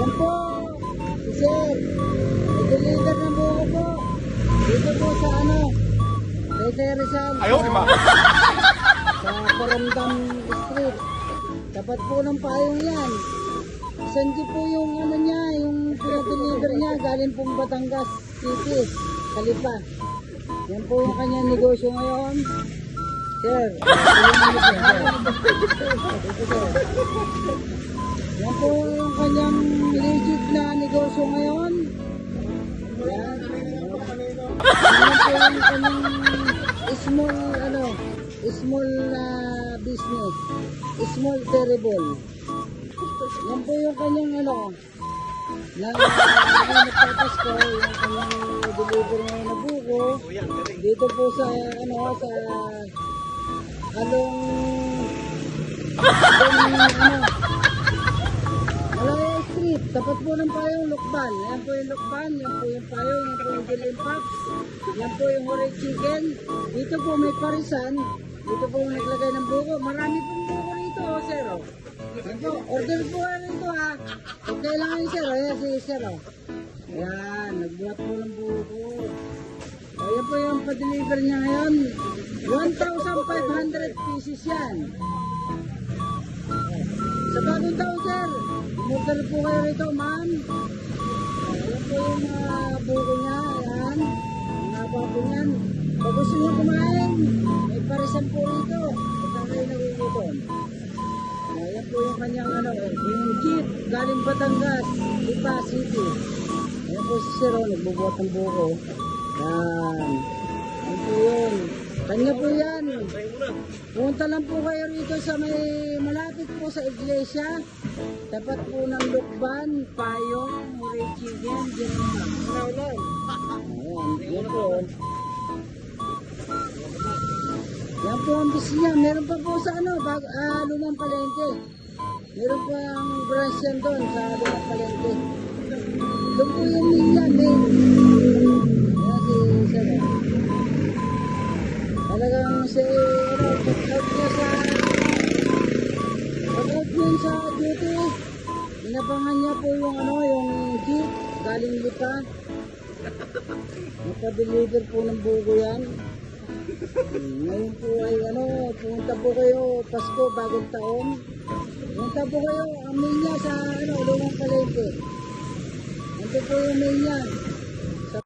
Yan po, si Sir. Nag-deliver ng buko po. Dito po sa ano, Kay Rizal. Ayaw, di ba? Sa Coromdam Street. Tapat po ng payong yan. Sanji po yung ano niya, yung pinag-deliver niya, galing pong Batangas City, Kalipa. Yan po yung kanyang negosyo ngayon. Sir, yan po yung kanyang legit na negosyo ngayon. Yan. Yan po yung kanyang small business. Small terrible. Yan po yung kanyang na nagpapasko, yung kanyang deliver ngayon na buko. Dito po sa sa Malaya Street, tapat po ng payong Lukban. Yan po yung Lukban, yan po yung payong, yan po yung Dilim Pops, yan po yung Horay Chicken. Dito po may parisan, dito po naglagay ng buko. Marami pong buko rito, sir. Yan po, order po kayo rito ha. Kung kailangan sir, ayan si sir. Ayan, nagbuhat po ng buko. Ayan po yung pa-deliver niya ngayon. 1,500 pieces yan. Sa bagong taon, sir. Umorder po kayo rito, ma'am. Ayan po yung buko niya. Ayan. Mga bago niyan. Pag gusto niyo kumain, may parisan po rito. Pagka kayo nagugutom. Ayan po yung kanyang yung jeep. Galing Batangas, Lipa City. Ayan po si Sir, nagbubuhat ng buko. Yan. Yan po yun. Kanya po yan. Punta lang po kayo rito sa may malapit po sa iglesia. Tapat po ng Lukban, Payong, Horay Chicken, Dilim. Ayan. Yan po. Yan po ang bis niya. Meron pa po sa Lumang Palengke. Meron po ang branch yan doon sa Lumang Palengke. Doon po yung main. Talagang pag-out niya sa duty, inabangan niya po yung jeep, galing Lipa. Napa-deliver po ng buko yan. Ngayon po ay pumunta po kayo, Pasko, bagong taon. Pumunta po kayo, ang main niya sa Lumang Palengke. Ito po yung main niya.